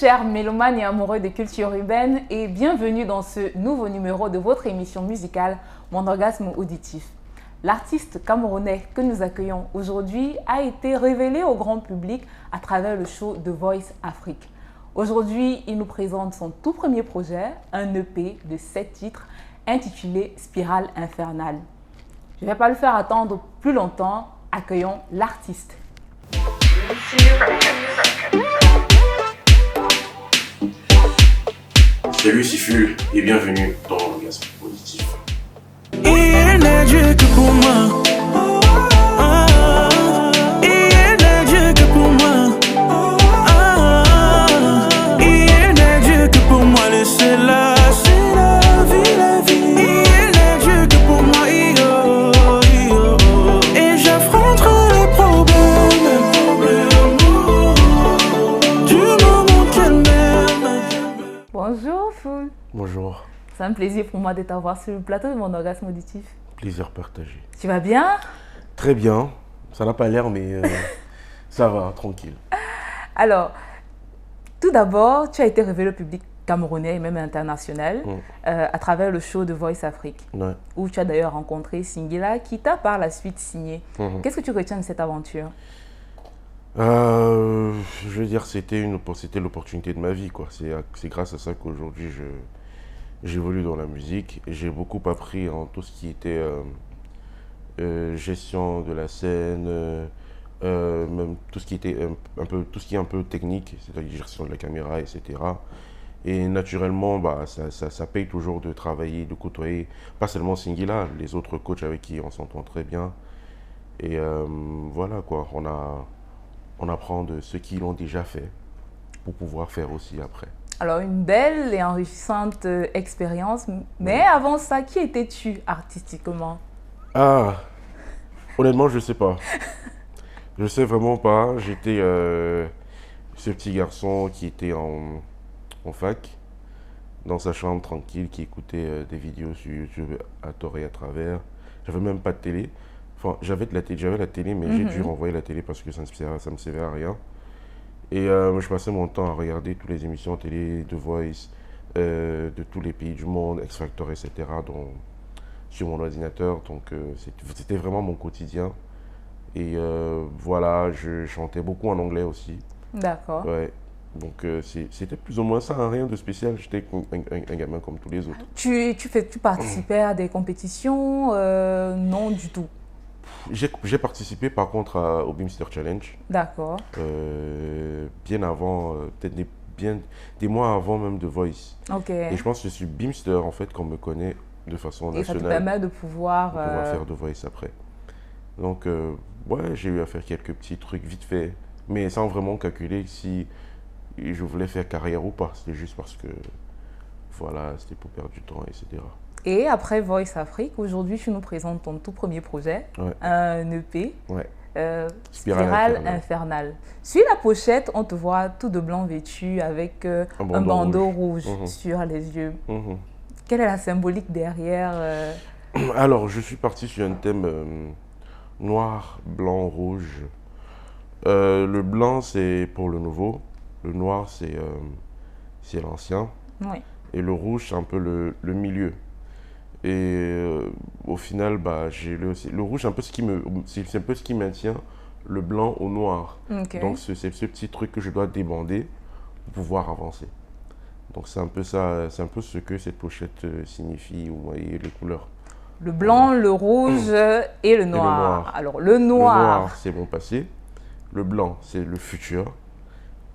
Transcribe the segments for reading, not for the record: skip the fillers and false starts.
chers mélomanes et amoureux de culture urbaine, et bienvenue dans ce nouveau numéro de votre émission musicale Mon orgasme auditif. L'artiste camerounais que nous accueillons aujourd'hui a été révélé au grand public à travers le show The Voice Afrique. Aujourd'hui, il nous présente son tout premier projet, un EP de 7 titres intitulé Spirale Infernale. Je ne vais pas le faire attendre plus longtemps, accueillons l'artiste. Salut Siful et bienvenue dans l'orgasme positif. Il n'est Dieu que pour moi. Il n'est Dieu que pour moi. Il n'est Dieu que pour moi. Laissez-la, c'est la vie, la vie. Il n'est Dieu que pour moi. Et j'affronterai les problèmes du moment qu'elle m'aime. Bonjour Foul. Bonjour, C'est un plaisir pour moi de t'avoir sur le plateau de Mon orgasme auditif. plaisir partagé. Tu vas bien? Très bien, ça n'a pas l'air mais ça va, tranquille. Alors, tout d'abord, tu as été révélé au public camerounais et même international à travers le show de Voice Afrique, Ouais. où tu as d'ailleurs rencontré Singila qui t'a par la suite signé. Qu'est-ce que tu retiens de cette aventure? Je veux dire, c'était l'opportunité de ma vie, quoi. C'est grâce à ça qu'aujourd'hui j'évolue dans la musique. J'ai beaucoup appris en tout ce qui était gestion de la scène, même tout ce qui était tout ce qui est un peu technique, c'est-à-dire gestion de la caméra, etc. Et naturellement, bah, ça paye toujours de travailler, de côtoyer, pas seulement Singila, les autres coachs avec qui on s'entend très bien. Et voilà quoi, on apprend de ceux qui l'ont déjà fait pour pouvoir faire aussi après. Alors, une belle et enrichissante expérience, mais avant ça, qui étais-tu artistiquement? Ah, honnêtement, je sais pas. Je sais vraiment pas. J'étais ce petit garçon qui était en fac, dans sa chambre tranquille, qui écoutait des vidéos sur YouTube à tort et à travers. J'avais même pas de télé. Enfin, j'avais la télé, mais j'ai dû renvoyer la télé parce que ça me servait à rien. Et je passais mon temps à regarder toutes les émissions télé, The Voice, de tous les pays du monde, X Factor, etc. Sur mon ordinateur. Donc c'était vraiment mon quotidien. Et voilà, je chantais beaucoup en anglais aussi. D'accord. Ouais. Donc c'était plus ou moins ça, hein, rien de spécial. J'étais un gamin comme tous les autres. Tu participais à des compétitions? Non, du tout. J'ai participé par contre au Beamster Challenge. D'accord. Bien avant, peut-être des mois avant même de Voice. Ok. Et je pense que c'est Beamster en fait qu'on me connaît de façon Et ça te nationale. permet de pouvoir... Pour pouvoir faire de Voice après. Donc ouais, j'ai eu à faire quelques petits trucs vite fait, mais sans vraiment calculer si je voulais faire carrière ou pas. C'était juste parce que voilà, c'était pour perdre du temps, etc. Et après Voice Afrique, aujourd'hui, tu nous présentes ton tout premier projet, Ouais. un EP, Ouais. Spirale Infernale. Sur la pochette, on te voit tout de blanc vêtu avec un bandeau rouge sur les yeux. Quelle est la symbolique derrière Alors, je suis parti sur un thème noir, blanc, rouge. Le blanc, c'est pour le nouveau. Le noir, c'est l'ancien. Oui. Et le rouge, c'est un peu le milieu. Et au final, bah, le rouge, c'est un peu c'est un peu ce qui maintient le blanc au noir. Ok. Donc, c'est ce petit truc que je dois débander pour pouvoir avancer. Donc, c'est un peu ça, c'est un peu ce que cette pochette signifie, vous voyez les couleurs. Le blanc, le rouge et le noir. noir. Alors, le Le noir. noir, c'est mon passé. Le blanc, c'est le futur.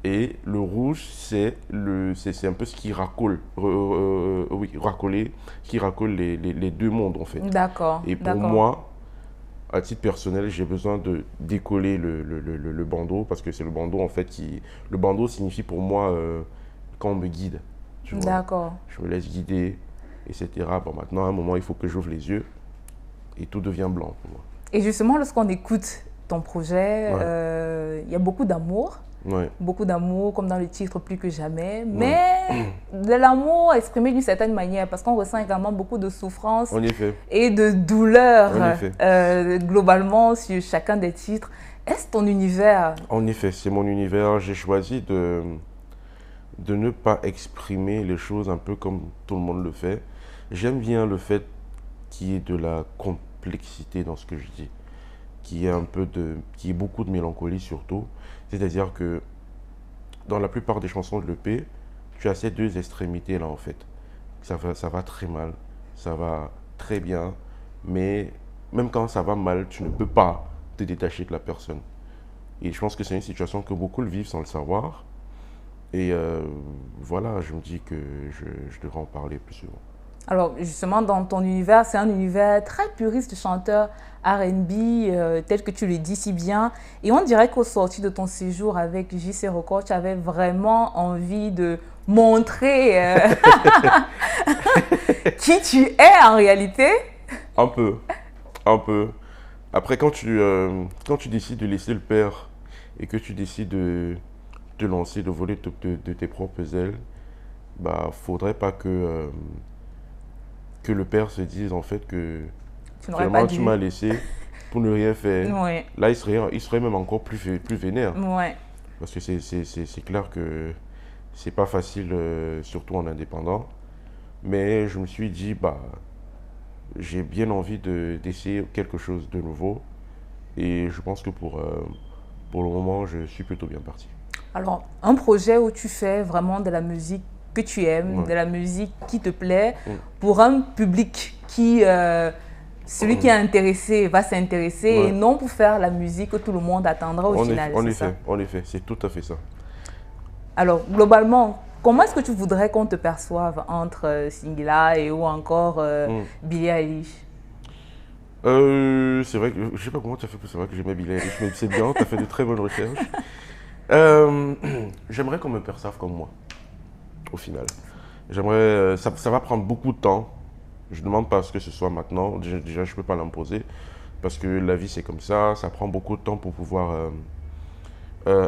Et le rouge, c'est un peu ce qui racole, qui racole les deux mondes en fait. D'accord. Et pour d'accord. moi, à titre personnel, j'ai besoin de décoller le bandeau parce que c'est le bandeau en fait qui... Le bandeau signifie pour moi quand on me guide. Tu vois. D'accord. Je me laisse guider, etc. Bon, maintenant, à un moment, il faut que j'ouvre les yeux et tout devient blanc pour moi. Et justement, lorsqu'on écoute ton projet, il y a beaucoup d'amour. Ouais. Beaucoup d'amour, comme dans le titre Plus que jamais, mais de l'amour exprimé d'une certaine manière, parce qu'on ressent également beaucoup de souffrance En effet. et de douleur En effet. globalement sur chacun des titres. Est-ce ton univers? En effet, c'est mon univers. J'ai choisi de ne pas exprimer les choses un peu comme tout le monde le fait. J'aime bien le fait qu'il y ait de la complexité dans ce que je dis, qu'il y ait qu'il y ait beaucoup de mélancolie surtout. C'est-à-dire que dans la plupart des chansons de l'EP, tu as ces deux extrémités là en fait. Ça va très mal, ça va très bien, mais même quand ça va mal, tu ne peux pas te détacher de la personne. Et je pense que c'est une situation que beaucoup le vivent sans le savoir. Et voilà, je me dis que je devrais en parler plus souvent. Alors, justement, dans ton univers, c'est un univers très puriste de chanteur R&B, tel que tu le dis si bien. Et on dirait qu'au sorti de ton séjour avec JC Records, tu avais vraiment envie de montrer qui tu es en réalité. Un peu, un peu. Après, quand tu décides de laisser le père et que tu décides de te lancer, de voler de tes propres ailes, bah, faudrait pas que le père se dise en fait que Vraiment tu m'as laissé pour ne rien faire. Ouais. Là, il serait même encore plus vénère. Ouais. Parce que c'est clair que c'est pas facile, surtout en indépendant. Mais je me suis dit, bah, j'ai bien envie d'essayer quelque chose de nouveau. Et je pense que pour le moment, je suis plutôt bien parti. Alors, un projet où tu fais vraiment de la musique que tu aimes, Ouais. de la musique qui te plaît, pour un public qui, celui qui est intéressé va s'intéresser Ouais. et non pour faire la musique que tout le monde attendra au final. En c'est ça? effet, c'est tout à fait ça. Alors, globalement, comment est-ce que tu voudrais qu'on te perçoive entre Singila et ou encore Billie Eilish? C'est vrai que je sais pas comment tu as fait pour savoir que j'aimais Billie Eilish, mais c'est bien, tu as fait de très bonnes recherches. J'aimerais qu'on me perçoive comme moi, au final. J'aimerais, ça va prendre beaucoup de temps. Je ne demande pas à ce que ce soit maintenant. Déjà, je ne peux pas l'imposer parce que la vie, c'est comme ça. Ça prend beaucoup de temps pour pouvoir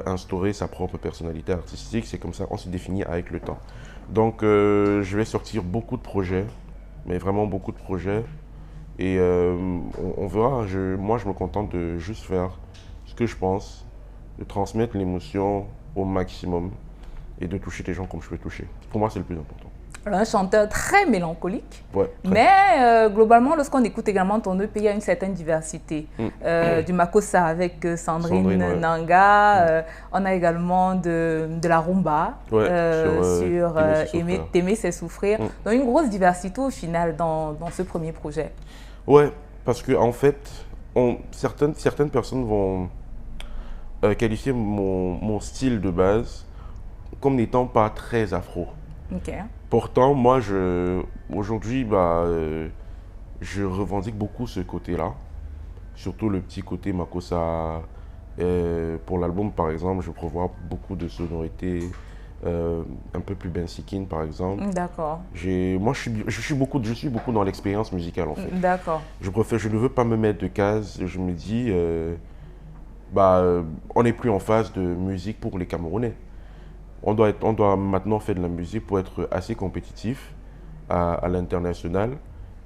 instaurer sa propre personnalité artistique. C'est comme ça, on se définit avec le temps. Donc, je vais sortir beaucoup de projets, mais vraiment beaucoup de projets. Et on verra. Moi, je me contente de juste faire ce que je pense, de transmettre l'émotion au maximum et de toucher les gens comme je peux toucher. Pour moi, c'est le plus important. Alors, un chanteur très mélancolique, Ouais, très. mais globalement, lorsqu'on écoute également ton EP, il y a une certaine diversité. Du Makossa avec Sandrine Ouais. Nanga, on a également de la rumba Ouais, sur T'aimer c'est souffrir. Donc une grosse diversité au final dans ce premier projet. Ouais, parce que en fait, certaines personnes vont qualifier mon style de base comme n'étant pas très afro. Ok. Pourtant, moi, aujourd'hui, bah, je revendique beaucoup ce côté-là. Surtout le petit côté Makossa. Pour l'album, par exemple, je prévois beaucoup de sonorités un peu plus bensikin, par exemple. D'accord. Moi, je suis beaucoup dans l'expérience musicale, en fait. D'accord. Je ne veux pas me mettre de cases. Je me dis, on n'est plus en phase de musique pour les Camerounais. On doit maintenant faire de la musique pour être assez compétitif à l'international.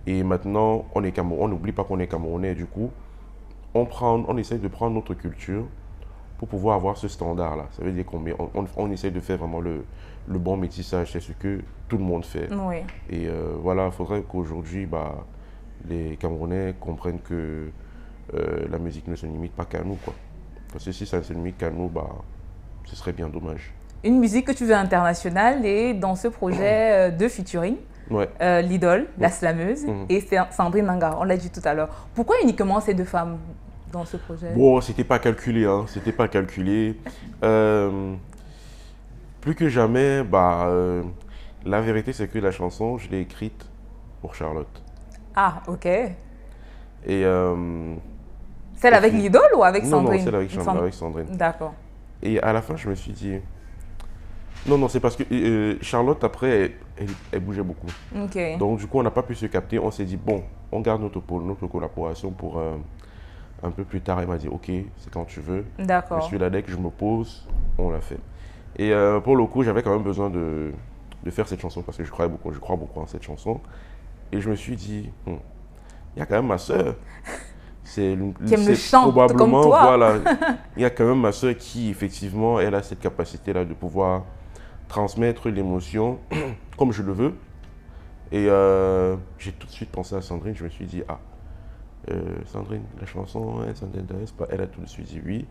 Et maintenant, on n'oublie pas qu'on est Camerounais. Du coup, on essaie de prendre notre culture pour pouvoir avoir ce standard-là. Ça veut dire qu'on essaie de faire vraiment le bon métissage. C'est ce que tout le monde fait. Oui. Et voilà, il faudrait qu'aujourd'hui, les Camerounais comprennent que la musique ne se limite pas qu'à nous, quoi. Parce que si ça ne se limite qu'à nous, ce serait bien dommage. Une musique que tu veux internationale et dans ce projet de featuring, Ouais. l'idole, la slameuse et Sandrine Nanga, on l'a dit tout à l'heure. Pourquoi uniquement ces deux femmes dans ce projet? Bon, c'était pas calculé, hein. C'était pas calculé. Plus que jamais, la vérité c'est que la chanson, je l'ai écrite pour Charlotte. Ah, ok. Et Celle avec l'idole ou avec Sandrine? Non, celle avec Sandrine. D'accord. Et à la fin, je me suis dit... Non, c'est parce que Charlotte, après, elle bougeait beaucoup. Ok. Donc, du coup, on n'a pas pu se capter. On s'est dit, bon, on garde notre collaboration pour un peu plus tard. Elle m'a dit, ok, c'est quand tu veux. D'accord. Je suis là dès que je me pose, on l'a fait. Et pour le coup, j'avais quand même besoin de faire cette chanson parce que je crois beaucoup en cette chanson. Et je me suis dit, il y a quand même ma soeur. Qui aime le chant comme toi. Voilà, il y a quand même ma soeur qui, effectivement, elle a cette capacité-là de pouvoir transmettre l'émotion comme je le veux. Et j'ai tout de suite pensé à Sandrine. Je me suis dit, ah, Sandrine, la chanson, ça ne t'intéresse pas? Elle a tout de suite dit oui.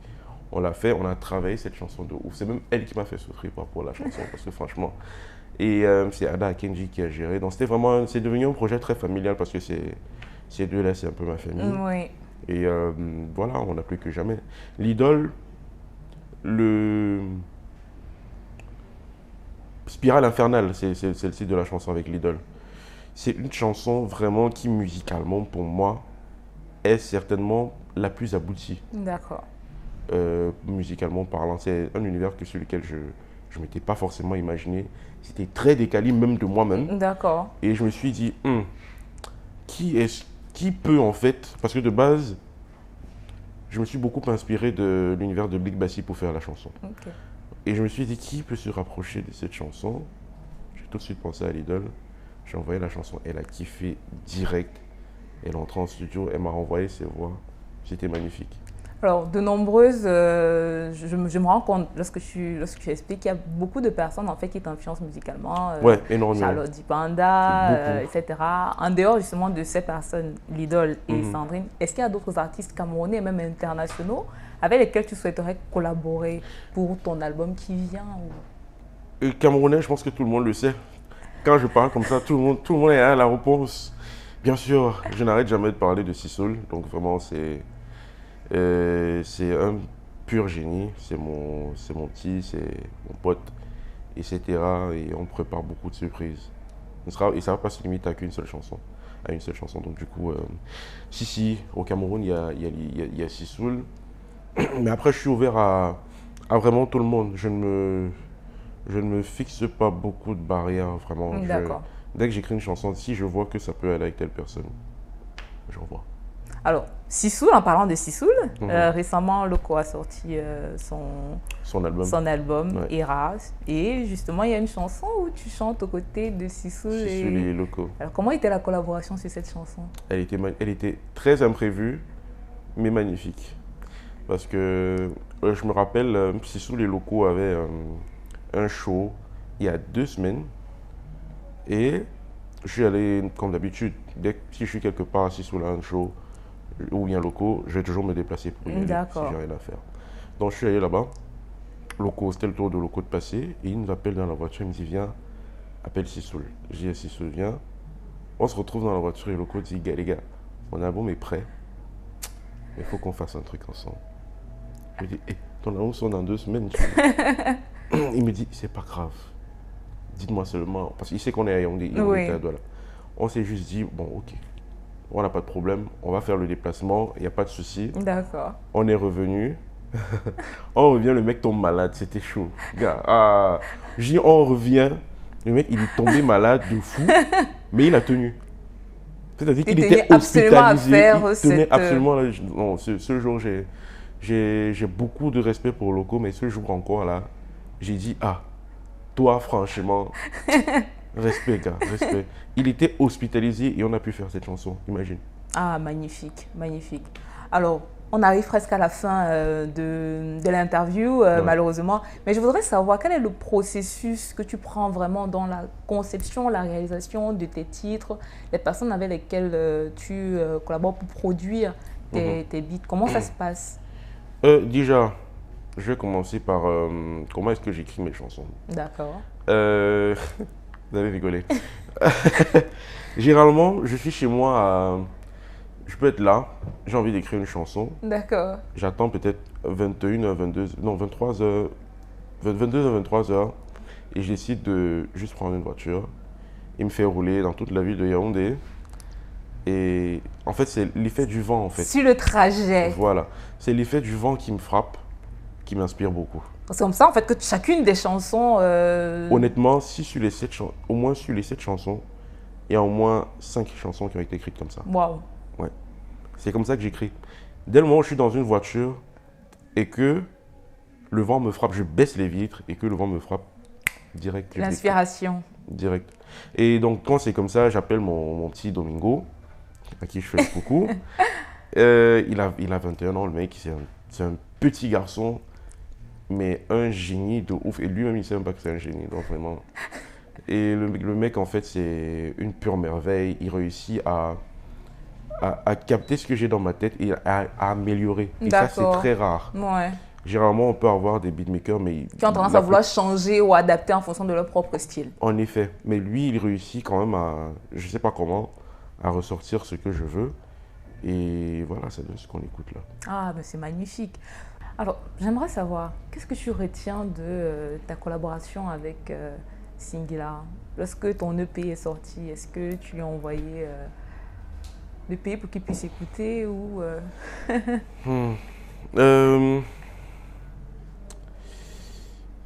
On l'a fait, on a travaillé cette chanson de ouf. C'est même elle qui m'a fait souffrir par rapport à la chanson, parce que franchement. Et c'est Ada Akenji qui a géré. Donc c'était vraiment, c'est devenu un projet très familial parce que ces deux-là, c'est un peu ma famille. Oui. Et voilà, on n'a plus que jamais. L'idole, le Spirale infernale, c'est le titre de la chanson avec l'idole. C'est une chanson vraiment qui, musicalement, pour moi, est certainement la plus aboutie. D'accord. Musicalement parlant. C'est un univers sur lequel je ne m'étais pas forcément imaginé. C'était très décalé, même de moi-même. D'accord. Et je me suis dit, qui peut en fait, parce que de base, je me suis beaucoup inspiré de l'univers de Big Bassi pour faire la chanson. Ok. Et je me suis dit, qui peut se rapprocher de cette chanson? J'ai tout de suite pensé à l'idole. J'ai envoyé la chanson, elle a kiffé direct. Elle est entrée en studio, elle m'a renvoyé ses voix. C'était magnifique. Alors, de nombreuses, je me rends compte lorsque tu expliques qu'il y a beaucoup de personnes en fait qui t'influencent musicalement. Ouais, énormément. Charlotte Dipanda, etc. En dehors justement de ces personnes, l'idole et Sandrine, est-ce qu'il y a d'autres artistes camerounais et même internationaux avec lesquels tu souhaiterais collaborer pour ton album qui vient Camerounais, je pense que tout le monde le sait. Quand je parle comme ça, tout le monde est à la réponse. Bien sûr, je n'arrête jamais de parler de Sissoul, donc vraiment c'est un pur génie, c'est mon petit, c'est mon pote, etc. Et on prépare beaucoup de surprises. Et ça ne va pas se limiter à une seule chanson. Donc du coup, si, au Cameroun, il y a Sissoul. Mais après, je suis ouvert à vraiment tout le monde. Je ne me fixe pas beaucoup de barrières, vraiment. D'accord. Dès que j'écris une chanson, si je vois que ça peut aller avec telle personne, j'envoie. Alors, Sissoul, en parlant de Sissoul, récemment, Loco a sorti son album Ouais. Eras. Et justement, il y a une chanson où tu chantes aux côtés de Sissoul. Sissoul et Loco. Alors, comment était la collaboration sur cette chanson? Elle était très imprévue, mais magnifique. Parce que je me rappelle, Sissoul et Loco avaient un show il y a 2 semaines. Et je suis allé, comme d'habitude, si je suis quelque part, Sissoul a un show ou bien Loco, je vais toujours me déplacer pour y aller si j'ai rien à faire. Donc je suis allé là-bas. Loco, c'était le tour de Loco de passer. Et il nous appelle dans la voiture, il me dit viens, appelle Sissoul. J'ai dit Sissoul, viens. On se retrouve dans la voiture et Loco dit les gars, mon album est prêt. Mais il faut qu'on fasse un truc ensemble. Je lui dis, ton album sort dans 2 semaines. Il me dit, c'est pas grave. Dites-moi seulement, parce qu'il sait qu'on est à Yaoundé, voilà. On s'est juste dit, bon, ok, on n'a pas de problème, on va faire le déplacement, il n'y a pas de souci. D'accord. On est revenu. On revient, le mec tombe malade, c'était chaud. Gars, je dis, on revient, le mec, il est tombé malade de fou, mais il a tenu. C'est-à-dire qu'il était hospitalisé, il tenait absolument. Non, ce jour, j'ai beaucoup de respect pour Loco, mais ce jour encore, là, j'ai dit, toi, franchement, respect, gars, respect. Il était hospitalisé et on a pu faire cette chanson, imagine. Ah, magnifique, magnifique. Alors, on arrive presque à la fin de l'interview, malheureusement. Mais je voudrais savoir quel est le processus que tu prends vraiment dans la conception, la réalisation de tes titres, les personnes avec lesquelles tu collabores pour produire tes beats. Comment ça se passe? Déjà, je vais commencer par comment est-ce que j'écris mes chansons. D'accord. Vous avez rigolé. Généralement, je suis chez moi, je peux être là, j'ai envie d'écrire une chanson. D'accord. J'attends peut-être 21h, 23h, 22h, 23h et je décide de juste prendre une voiture et me faire rouler dans toute la ville de Yaoundé. Et en fait, c'est l'effet du vent en fait. Sur le trajet. Voilà, c'est l'effet du vent qui me frappe, qui m'inspire beaucoup. C'est comme ça en fait que chacune des chansons... Honnêtement, au moins sur les 7 chansons, il y a au moins 5 chansons qui ont été écrites comme ça. Waouh. Ouais. C'est comme ça que j'écris. Dès le moment où je suis dans une voiture et que le vent me frappe, je baisse les vitres et que le vent me frappe direct. L'inspiration. Direct. Et donc quand c'est comme ça, j'appelle mon petit Domingo, à qui je fais le coucou. Il a 21 ans, le mec, c'est un petit garçon. mais un génie de ouf. Et lui-même, il ne sait même pas que c'est un génie, donc vraiment. Et le mec, en fait, c'est une pure merveille. Il réussit à capter ce que j'ai dans ma tête et à améliorer. Et ça, c'est D'accord. très rare. Ouais. Généralement, on peut avoir des beatmakers, mais... Qui ont tendance à vouloir changer ou adapter en fonction de leur propre style. En effet. Mais lui, il réussit quand même à, je ne sais pas comment, à ressortir ce que je veux. Et voilà, ça donne ce qu'on écoute là. Ah, mais c'est magnifique. Alors, j'aimerais savoir, qu'est-ce que tu retiens de ta collaboration avec Singila? Lorsque ton EP est sorti, est-ce que tu lui as envoyé l'EP pour qu'il puisse écouter ou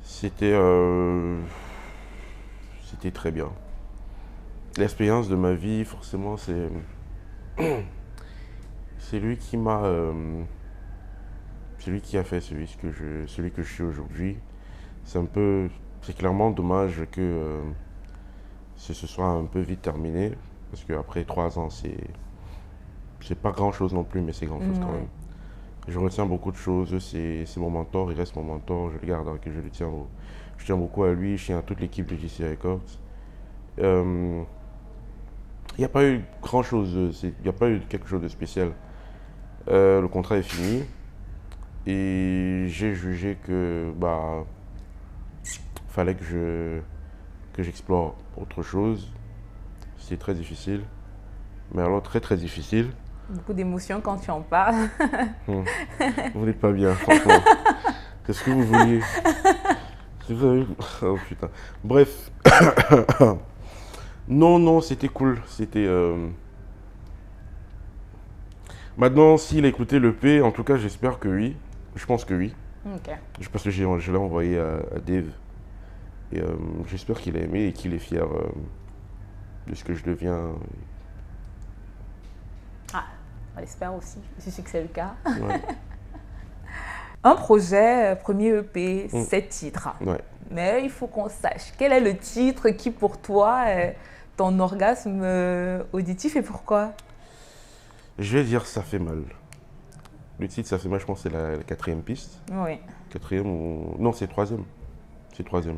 C'était c'était très bien. L'expérience de ma vie, forcément, c'est lui qui m'a c'est lui qui a fait celui que je suis aujourd'hui. C'est clairement dommage que ce soit un peu vite terminé, parce qu'après 3 ans, c'est pas grand chose non plus, mais c'est grand chose quand même. Je retiens beaucoup de choses. C'est mon mentor, il reste mon mentor. Je le garde, hein, que je tiens beaucoup à lui. Je tiens à toute l'équipe de JC Records. Il n'y a pas eu grand chose. Il n'y a pas eu quelque chose de spécial. Le contrat est fini et j'ai jugé que fallait que j'explore autre chose. C'était très difficile, mais alors très très difficile. beaucoup d'émotions quand tu en parles? Vous n'êtes pas bien, franchement. Qu'est-ce que vous vouliez? Oh putain. Bref. Non, c'était cool. C'était. Maintenant, s'il a écouté le P, en tout cas, j'espère que oui. Je pense que oui. Ok. Parce que je l'ai envoyé à Dave. Et j'espère qu'il a aimé et qu'il est fier de ce que je deviens. Ah, on l'espère aussi. Je suis sûre que c'est le cas. Ouais. Un projet, premier EP, 7 titres. Ouais. Mais il faut qu'on sache quel est le titre qui, pour toi, est ton orgasme auditif et pourquoi? Je vais dire ça fait mal. Le titre ça fait mal, je pense que c'est la 4e piste. Oui. 4e ou... Non, c'est 3e. C'est 3e.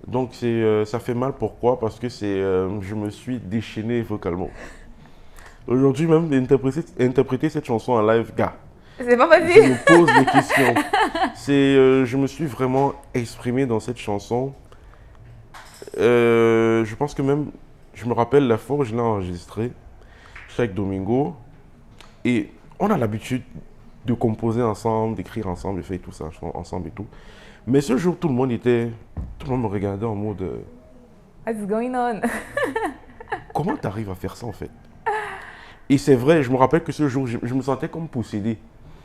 Donc ça fait mal, pourquoi? Parce que je me suis déchaîné vocalement. Aujourd'hui même, interpréter cette chanson en live, gars. C'est pas Je facile. me pose des questions. Je me suis vraiment exprimé dans cette chanson. Je pense que même, je me rappelle la fois où je l'ai enregistrée, chaque Domingo, et on a l'habitude de composer ensemble, d'écrire ensemble, de faire tout ça ensemble et tout. Mais ce jour, tout le monde me regardait en mode What's going on? comment tu arrives à faire ça en fait? Et c'est vrai, je me rappelle que ce jour, je me sentais comme possédé.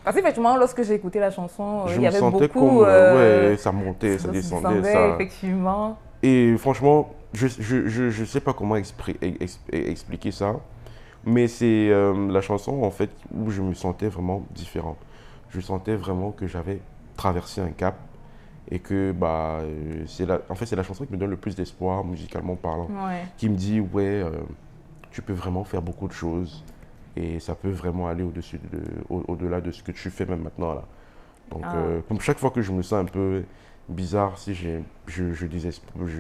Parce qu'effectivement, lorsque j'ai écouté la chanson, Je il y me avait sentais beaucoup... comme, ouais, ça montait, ça ça descendait. descendait, effectivement. Et franchement, je sais pas comment expliquer ça, mais c'est la chanson en fait où je me sentais vraiment différent. Je sentais vraiment que j'avais traversé un cap et que en fait c'est la chanson qui me donne le plus d'espoir musicalement parlant, Ouais. qui me dit ouais, tu peux vraiment faire beaucoup de choses et ça peut vraiment aller au-delà de ce que tu fais même maintenant là. Donc comme chaque fois que je me sens un peu bizarre, si je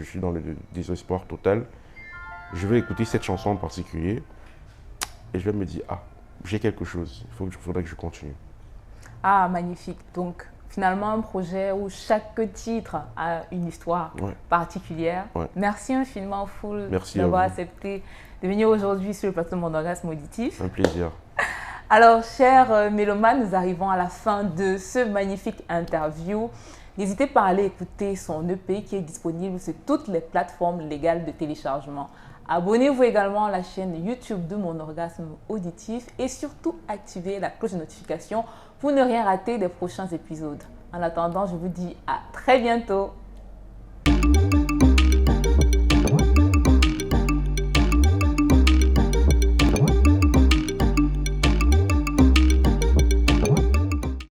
suis dans le désespoir total, je vais écouter cette chanson en particulier et je vais me dire, ah, j'ai quelque chose, il faudrait que je continue. Ah, magnifique. Donc, finalement, un projet où chaque titre a une histoire particulière. Ouais. Merci infiniment, Full, Merci d'avoir à vous. accepté de venir aujourd'hui sur le plateau de Mon Orgasme Auditif. Un plaisir. Alors, chers mélomanes, nous arrivons à la fin de ce magnifique interview. N'hésitez pas à aller écouter son EP qui est disponible sur toutes les plateformes légales de téléchargement. Abonnez-vous également à la chaîne YouTube de Mon Orgasme Auditif et surtout activez la cloche de notification pour ne rien rater des prochains épisodes. En attendant, je vous dis à très bientôt.